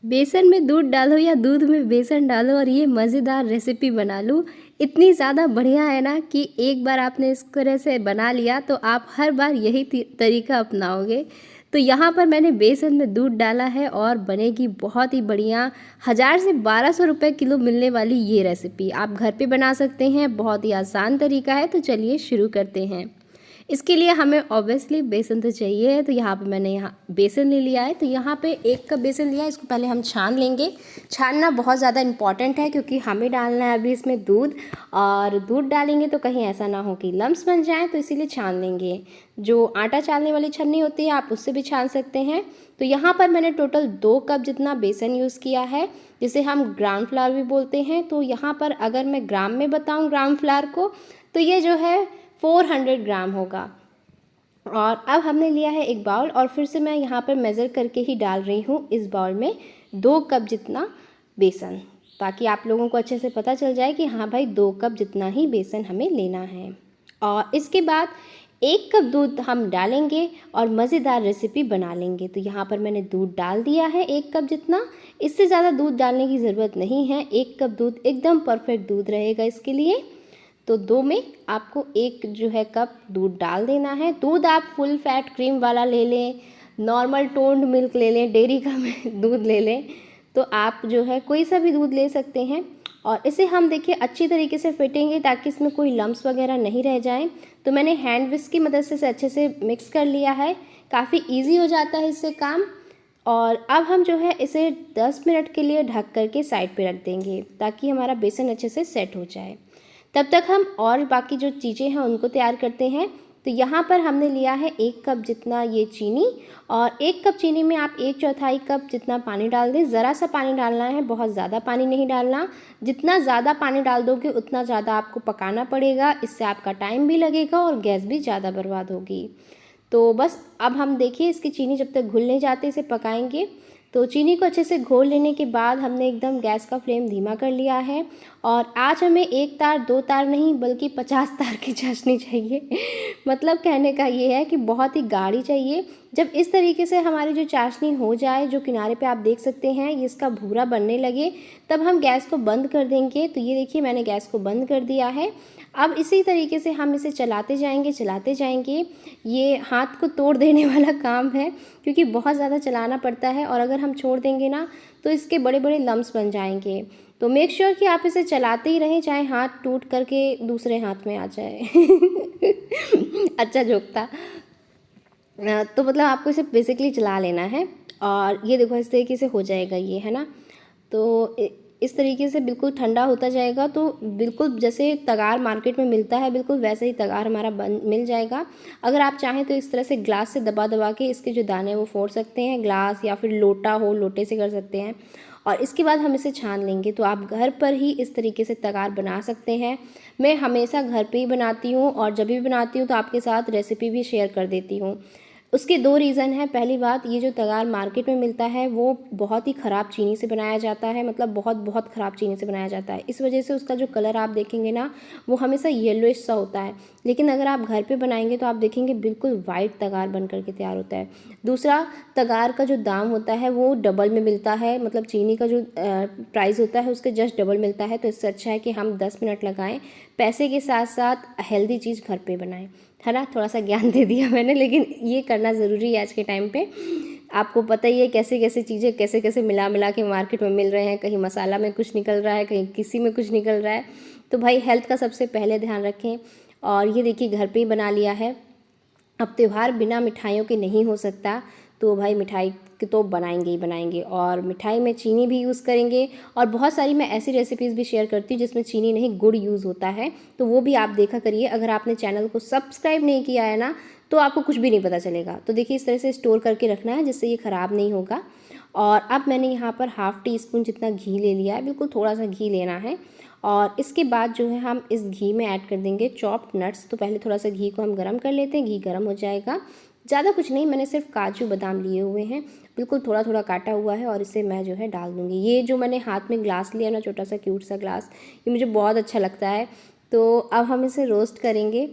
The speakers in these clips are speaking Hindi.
बेसन में दूध डालो या दूध में बेसन डालो और ये मज़ेदार रेसिपी बना लो। इतनी ज़्यादा बढ़िया है ना कि एक बार आपने इस तरह से बना लिया तो आप हर बार यही तरीका अपनाओगे। तो यहाँ पर मैंने बेसन में दूध डाला है और बनेगी बहुत ही बढ़िया 1000 से 1200 रुपये किलो मिलने वाली ये रेसिपी। आप घर पे बना सकते हैं, बहुत ही आसान तरीका है। तो चलिए शुरू करते हैं। इसके लिए हमें ऑब्वियसली बेसन तो चाहिए है। तो यहाँ पे मैंने यहाँ बेसन ले लिया है। तो यहाँ पे 1 कप बेसन लिया है। इसको पहले हम छान लेंगे। छानना बहुत ज़्यादा इम्पॉर्टेंट है क्योंकि हमें डालना है अभी इसमें दूध, और दूध डालेंगे तो कहीं ऐसा ना हो कि लम्स बन जाए, तो इसीलिए छान लेंगे। जो आटा छानने वाली छन्नी होती है आप उससे भी छान सकते हैं। तो यहाँ पर मैंने टोटल 2 कप जितना बेसन यूज़ किया है, जिसे हम ग्राम फ्लावर भी बोलते हैं। तो यहाँ पर अगर मैं ग्राम में बताऊँ ग्राम फ्लावर को, तो ये जो है 400 ग्राम होगा। और अब हमने लिया है एक बाउल, और फिर से मैं यहाँ पर मेज़र करके ही डाल रही हूँ इस बाउल में 2 कप जितना बेसन, ताकि आप लोगों को अच्छे से पता चल जाए कि हाँ भाई 2 कप जितना ही बेसन हमें लेना है। और इसके बाद 1 कप दूध हम डालेंगे और मज़ेदार रेसिपी बना लेंगे। तो यहाँ पर मैंने दूध डाल दिया है 1 कप जितना। इससे ज़्यादा दूध डालने की ज़रूरत नहीं है। 1 कप दूध एकदम परफेक्ट दूध रहेगा इसके लिए। तो 2 में आपको 1 जो है कप दूध डाल देना है। दूध आप फुल फैट क्रीम वाला ले लें, नॉर्मल टोन्ड मिल्क ले लें, डेयरी का दूध ले लें, तो आप जो है कोई सा भी दूध ले सकते हैं। और इसे हम देखिए अच्छी तरीके से फेंटेंगे ताकि इसमें कोई लम्स वगैरह नहीं रह जाएं। तो मैंने हैंड विस्क की मदद से अच्छे से मिक्स कर लिया है। काफ़ी ईजी हो जाता है इससे काम। और अब हम जो है इसे 10 मिनट के लिए ढक करके साइड पे रख देंगे ताकि हमारा बेसन अच्छे से सेट हो जाए। तब तक हम और बाकी जो चीज़ें हैं उनको तैयार करते हैं। तो यहाँ पर हमने लिया है 1 कप जितना ये चीनी, और 1 कप चीनी में आप 1/4 कप जितना पानी डाल दें। ज़रा सा पानी डालना है, बहुत ज़्यादा पानी नहीं डालना। जितना ज़्यादा पानी डाल दोगे उतना ज़्यादा आपको पकाना पड़ेगा, इससे आपका टाइम भी लगेगा और गैस भी ज़्यादा बर्बाद होगी। तो बस अब हम देखिए इसकी चीनी जब तक घुल नहीं जाती इसे पकाएंगे। तो चीनी को अच्छे से घोल लेने के बाद हमने एकदम गैस का फ्लेम धीमा कर लिया है। और आज हमें 1 तार 2 तार नहीं बल्कि 50 तार की चाशनी चाहिए। मतलब कहने का ये है कि बहुत ही गाढ़ी चाहिए। जब इस तरीके से हमारी जो चाशनी हो जाए, जो किनारे पे आप देख सकते हैं ये इसका भूरा बनने लगे, तब हम गैस को बंद कर देंगे। तो ये देखिए मैंने गैस को बंद कर दिया है। अब इसी तरीके से हम इसे चलाते जाएंगे। ये हाथ को तोड़ देने वाला काम है क्योंकि बहुत ज़्यादा चलाना पड़ता है, और अगर हम छोड़ देंगे ना तो इसके बड़े बड़े लम्स बन जाएंगे। तो मेक श्योर कि आप इसे चलाते ही रहें, चाहे हाथ टूट करके दूसरे हाथ में आ जाए। अच्छा जोक था। तो मतलब आपको इसे बेसिकली चला लेना है। और ये देखो इस तरीके से हो जाएगा ये, है ना। तो इस तरीके से बिल्कुल ठंडा होता जाएगा। तो बिल्कुल जैसे तगार मार्केट में मिलता है बिल्कुल वैसे ही तगार हमारा मिल जाएगा। अगर आप चाहें तो इस तरह से ग्लास से दबा दबा के इसके जो दाने हैं वो फोड़ सकते हैं, ग्लास या फिर लोटा हो लोटे से कर सकते हैं। और इसके बाद हम इसे छान लेंगे। तो आप घर पर ही इस तरीके से तगार बना सकते हैं। मैं हमेशा घर पे ही बनाती हूँ, और जब भी बनाती हूँ तो आपके साथ रेसिपी भी शेयर कर देती हूँ। उसके 2 रीज़न हैं। पहली बात, ये जो तगार मार्केट में मिलता है वो बहुत ही ख़राब चीनी से बनाया जाता है, मतलब बहुत बहुत ख़राब चीनी से बनाया जाता है। इस वजह से उसका जो कलर आप देखेंगे ना वो हमेशा येलोइश सा होता है। लेकिन अगर आप घर पे बनाएंगे तो आप देखेंगे बिल्कुल वाइट तगार बन करके तैयार होता है। दूसरा, तगार का जो दाम होता है वो डबल में मिलता है, मतलब चीनी का जो प्राइस होता है उसके जस्ट डबल मिलता है। तो इससे अच्छा है कि हम 10 मिनट लगाएं, पैसे के साथ साथ हेल्दी चीज़ घर पे बनाएं, है ना। थोड़ा सा ज्ञान दे दिया मैंने, लेकिन ये करना ज़रूरी है आज के टाइम पे। आपको पता ही है कैसे कैसे चीज़ें कैसे कैसे मिला के मार्केट में मिल रहे हैं। कहीं मसाला में कुछ निकल रहा है, कहीं किसी में कुछ निकल रहा है। तो भाई हेल्थ का सबसे पहले ध्यान रखें। और ये देखिए घर पे ही बना लिया है। अब त्यौहार बिना मिठाइयों के नहीं हो सकता, तो भाई मिठाई तो बनाएंगे ही बनाएंगे, और मिठाई में चीनी भी यूज़ करेंगे। और बहुत सारी मैं ऐसी रेसिपीज़ भी शेयर करती हूँ जिसमें चीनी नहीं गुड़ यूज़ होता है, तो वो भी आप देखा करिए। अगर आपने चैनल को सब्सक्राइब नहीं किया है ना तो आपको कुछ भी नहीं पता चलेगा। तो देखिए इस तरह से स्टोर करके रखना है जिससे ये ख़राब नहीं होगा। और अब मैंने यहाँ पर ½ टीस्पून जितना घी ले लिया है, बिल्कुल थोड़ा सा घी लेना है। और इसके बाद जो है हम इस घी में ऐड कर देंगे चॉप्ड नट्स। तो पहले थोड़ा सा घी को हम गर्म कर लेते हैं। घी गर्म हो जाएगा, ज़्यादा कुछ नहीं, मैंने सिर्फ काजू बादाम लिए हुए हैं, बिल्कुल थोड़ा थोड़ा काटा हुआ है, और इसे मैं जो है डाल दूँगी। ये जो मैंने हाथ में ग्लास लिया ना, छोटा सा क्यूट सा ग्लास, ये मुझे बहुत अच्छा लगता है। तो अब हम इसे रोस्ट करेंगे।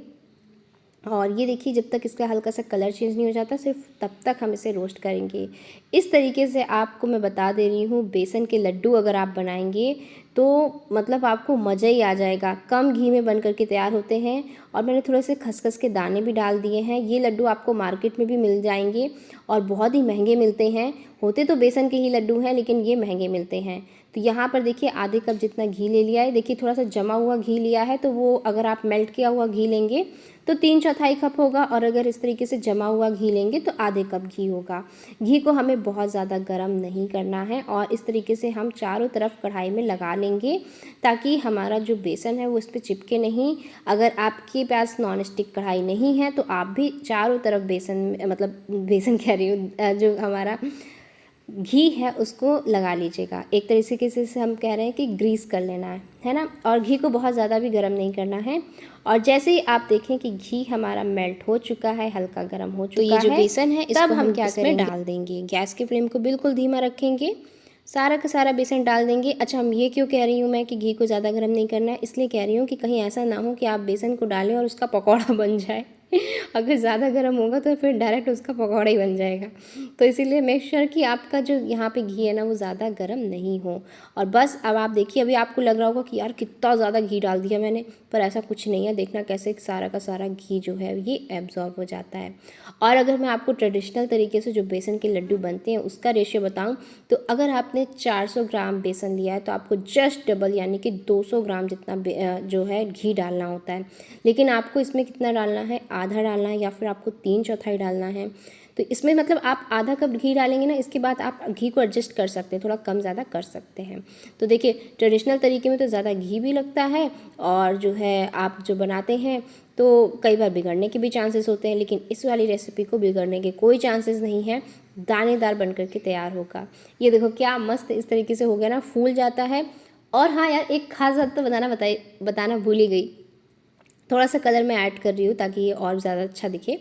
और ये देखिए जब तक इसका हल्का सा कलर चेंज नहीं हो जाता सिर्फ तब तक हम इसे रोस्ट करेंगे। इस तरीके से आपको मैं बता दे रही हूँ, बेसन के लड्डू अगर आप बनाएंगे तो मतलब आपको मज़ा ही आ जाएगा। कम घी में बन करके तैयार होते हैं और मैंने थोड़े से खसखस के दाने भी डाल दिए हैं। ये लड्डू आपको मार्केट में भी मिल जाएंगे और बहुत ही महंगे मिलते हैं। होते तो बेसन के ही लड्डू हैं लेकिन ये महंगे मिलते हैं। तो यहाँ पर देखिए आधे कप जितना घी ले लिया है। देखिए थोड़ा सा जमा हुआ घी लिया है, तो वो अगर आप मेल्ट किया हुआ घी लेंगे तो 3/4 कप होगा, और अगर इस तरीके से जमा हुआ घी लेंगे तो आधे कप घी होगा। घी को हमें बहुत ज़्यादा गर्म नहीं करना है और इस तरीके से हम चारों तरफ कढ़ाई में लगा लेंगे ताकि हमारा जो बेसन है वो इस पर चिपके नहीं। अगर आपके पास नॉन स्टिक कढ़ाई नहीं है तो आप भी चारों तरफ बेसन कह रही हूँ, जो हमारा घी है उसको लगा लीजिएगा। एक तरीके से हम कह रहे हैं कि ग्रीस कर लेना है ना। और घी को बहुत ज़्यादा भी गर्म नहीं करना है। और जैसे ही आप देखें कि घी हमारा मेल्ट हो चुका है, हल्का गर्म हो चुका है, तो ये जो बेसन है तब हम क्या करेंगे, डाल देंगे। गैस की फ्लेम को बिल्कुल धीमा रखेंगे, सारा का सारा बेसन डाल देंगे। अच्छा, हम ये क्यों कह रही हूँ मैं कि घी को ज़्यादा गर्म नहीं करना है, इसलिए कह रही हूँ कि कहीं ऐसा ना हो कि आप बेसन को डालें और उसका पकौड़ा बन जाए। अगर ज़्यादा गर्म होगा तो फिर डायरेक्ट उसका पकौड़ा ही बन जाएगा। तो इसीलिए मेक श्योर कि आपका जो यहाँ पे घी है ना वो ज़्यादा गर्म नहीं हो। और बस अब आप देखिए, अभी आपको लग रहा होगा कि यार कितना ज़्यादा घी डाल दिया मैंने, पर ऐसा कुछ नहीं है। देखना कैसे सारा का सारा घी जो है ये एब्जॉर्ब हो जाता है। और अगर मैं आपको ट्रेडिशनल तरीके से जो बेसन के लड्डू बनते हैं उसका रेशियो बताऊँ, तो अगर आपने 400 ग्राम बेसन लिया है तो आपको जस्ट डबल यानी कि 200 ग्राम जितना जो है घी डालना होता है। लेकिन आपको इसमें कितना डालना है, आधा डालना है या फिर आपको 3/4 डालना है। तो इसमें मतलब आप आधा कप घी डालेंगे ना, इसके बाद आप घी को एडजस्ट कर सकते हैं, थोड़ा कम ज़्यादा कर सकते हैं। तो देखिए ट्रेडिशनल तरीके में तो ज़्यादा घी भी लगता है और जो है आप जो बनाते हैं तो कई बार बिगड़ने के भी चांसेस होते हैं, लेकिन इस वाली रेसिपी को बिगड़ने के कोई चांसेस नहीं है। दानेदार बन करके तैयार होगा। ये देखो क्या मस्त इस तरीके से हो गया ना, फूल जाता है। और हाँ यार, एक खास बात तो बताना भूल ही गई। थोड़ा सा कलर मैं ऐड कर रही हूँ ताकि ये और ज़्यादा अच्छा दिखे।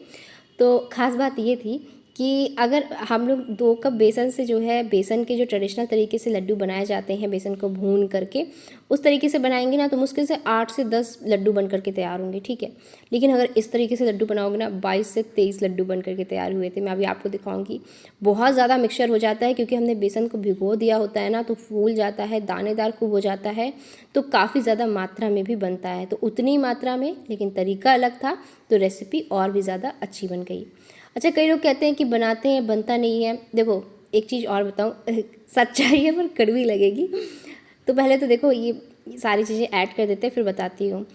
तो ख़ास बात ये थी कि अगर हम लोग 2 कप बेसन से जो है, बेसन के जो ट्रेडिशनल तरीके से लड्डू बनाए जाते हैं बेसन को भून करके, उस तरीके से बनाएंगे ना तो मुश्किल से 8 से 10 लड्डू बन करके तैयार होंगे, ठीक है। लेकिन अगर इस तरीके से लड्डू बनाओगे ना, 22 से 23 लड्डू बन करके तैयार हुए थे। मैं अभी आपको दिखाऊंगी। बहुत ज़्यादा मिक्सचर हो जाता है क्योंकि हमने बेसन को भिगो दिया होता है ना, तो फूल जाता है, दानेदार खूब हो जाता है, तो काफ़ी ज़्यादा मात्रा में भी बनता है। तो उतनी मात्रा में, लेकिन तरीका अलग था तो रेसिपी और भी ज़्यादा अच्छी बन गई। अच्छा, कई लोग कहते हैं कि बनाते हैं बनता नहीं है। देखो एक चीज़ और बताऊँ, सच्चाई है पर कड़वी लगेगी। तो पहले तो देखो ये सारी चीज़ें ऐड कर देते हैं, फिर बताती हूँ।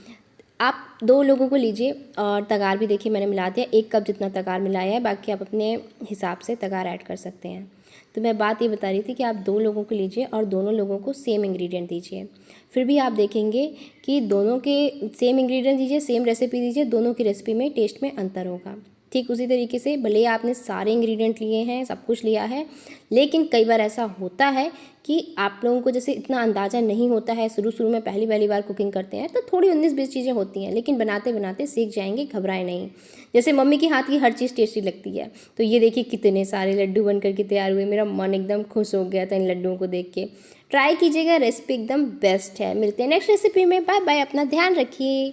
आप 2 लोगों को लीजिए और तगार भी देखिए मैंने मिला दिया, 1 कप जितना तगार मिलाया है, बाकी आप अपने हिसाब से तगार ऐड कर सकते हैं। तो मैं बात ये बता रही थी कि आप 2 लोगों को लीजिए और दोनों लोगों को सेम इंग्रेडिएंट दीजिए। फिर भी आप देखेंगे कि दोनों के सेम इंग्रेडिएंट दीजिए, सेम रेसिपी दीजिए, दोनों की रेसिपी में टेस्ट में अंतर होगा। ठीक उसी तरीके से भले ही आपने सारे इंग्रेडिएंट लिए हैं, सब कुछ लिया है, लेकिन कई बार ऐसा होता है कि आप लोगों को जैसे इतना अंदाज़ा नहीं होता है, शुरू में पहली बार कुकिंग करते हैं तो थोड़ी 19-20 चीज़ें होती हैं, लेकिन बनाते बनाते सीख जाएंगे, घबराए नहीं। जैसे मम्मी के हाथ की हर चीज़ टेस्टी लगती है। तो ये देखिए कितने सारे लड्डू बन करके तैयार हुए, मेरा मन एकदम खुश हो गया था इन लड्डुओं को देख के। ट्राई कीजिएगा, रेसिपी एकदम बेस्ट है। मिलते हैं नेक्स्ट रेसिपी में। बाय बाय, अपना ध्यान रखिए।